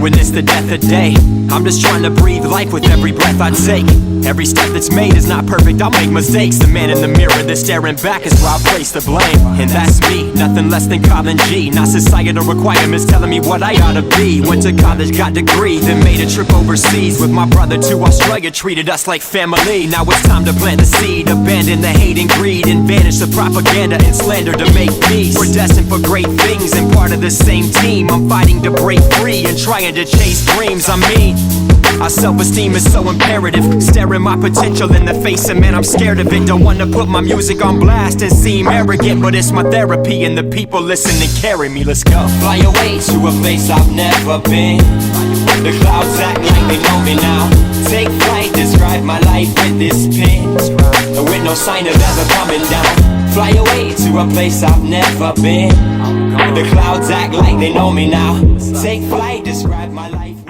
when it's the death of day. I'm just trying to breathe life with every breath I take. Every step that's made is not perfect, I'll make mistakes. The man in the mirror that's staring back is where I place the blame. And that's me, nothing less than Colin G. Not societal requirements telling me what I ought to be. Went to college, got degree, then made a trip overseas with my brother to Australia, treated us like family. Now it's time to plant the seed, abandon the hate and greed, and banish the propaganda and slander to make peace. We're destined for great things and part of the same team. I'm fighting to break free and trying to chase dreams. I mean, our self-esteem is so imperative. Staring my potential in the face, and man, I'm scared of it. Don't wanna put my music on blast and seem arrogant, but it's my therapy, and the people listen and carry me. Let's go. Fly away to a place I've never been. The clouds act like they know me now. Take flight, describe my life with this pen, with no sign of ever coming down. Fly away to a place I've never been. The clouds act like they know me now. Take flight, describe my life.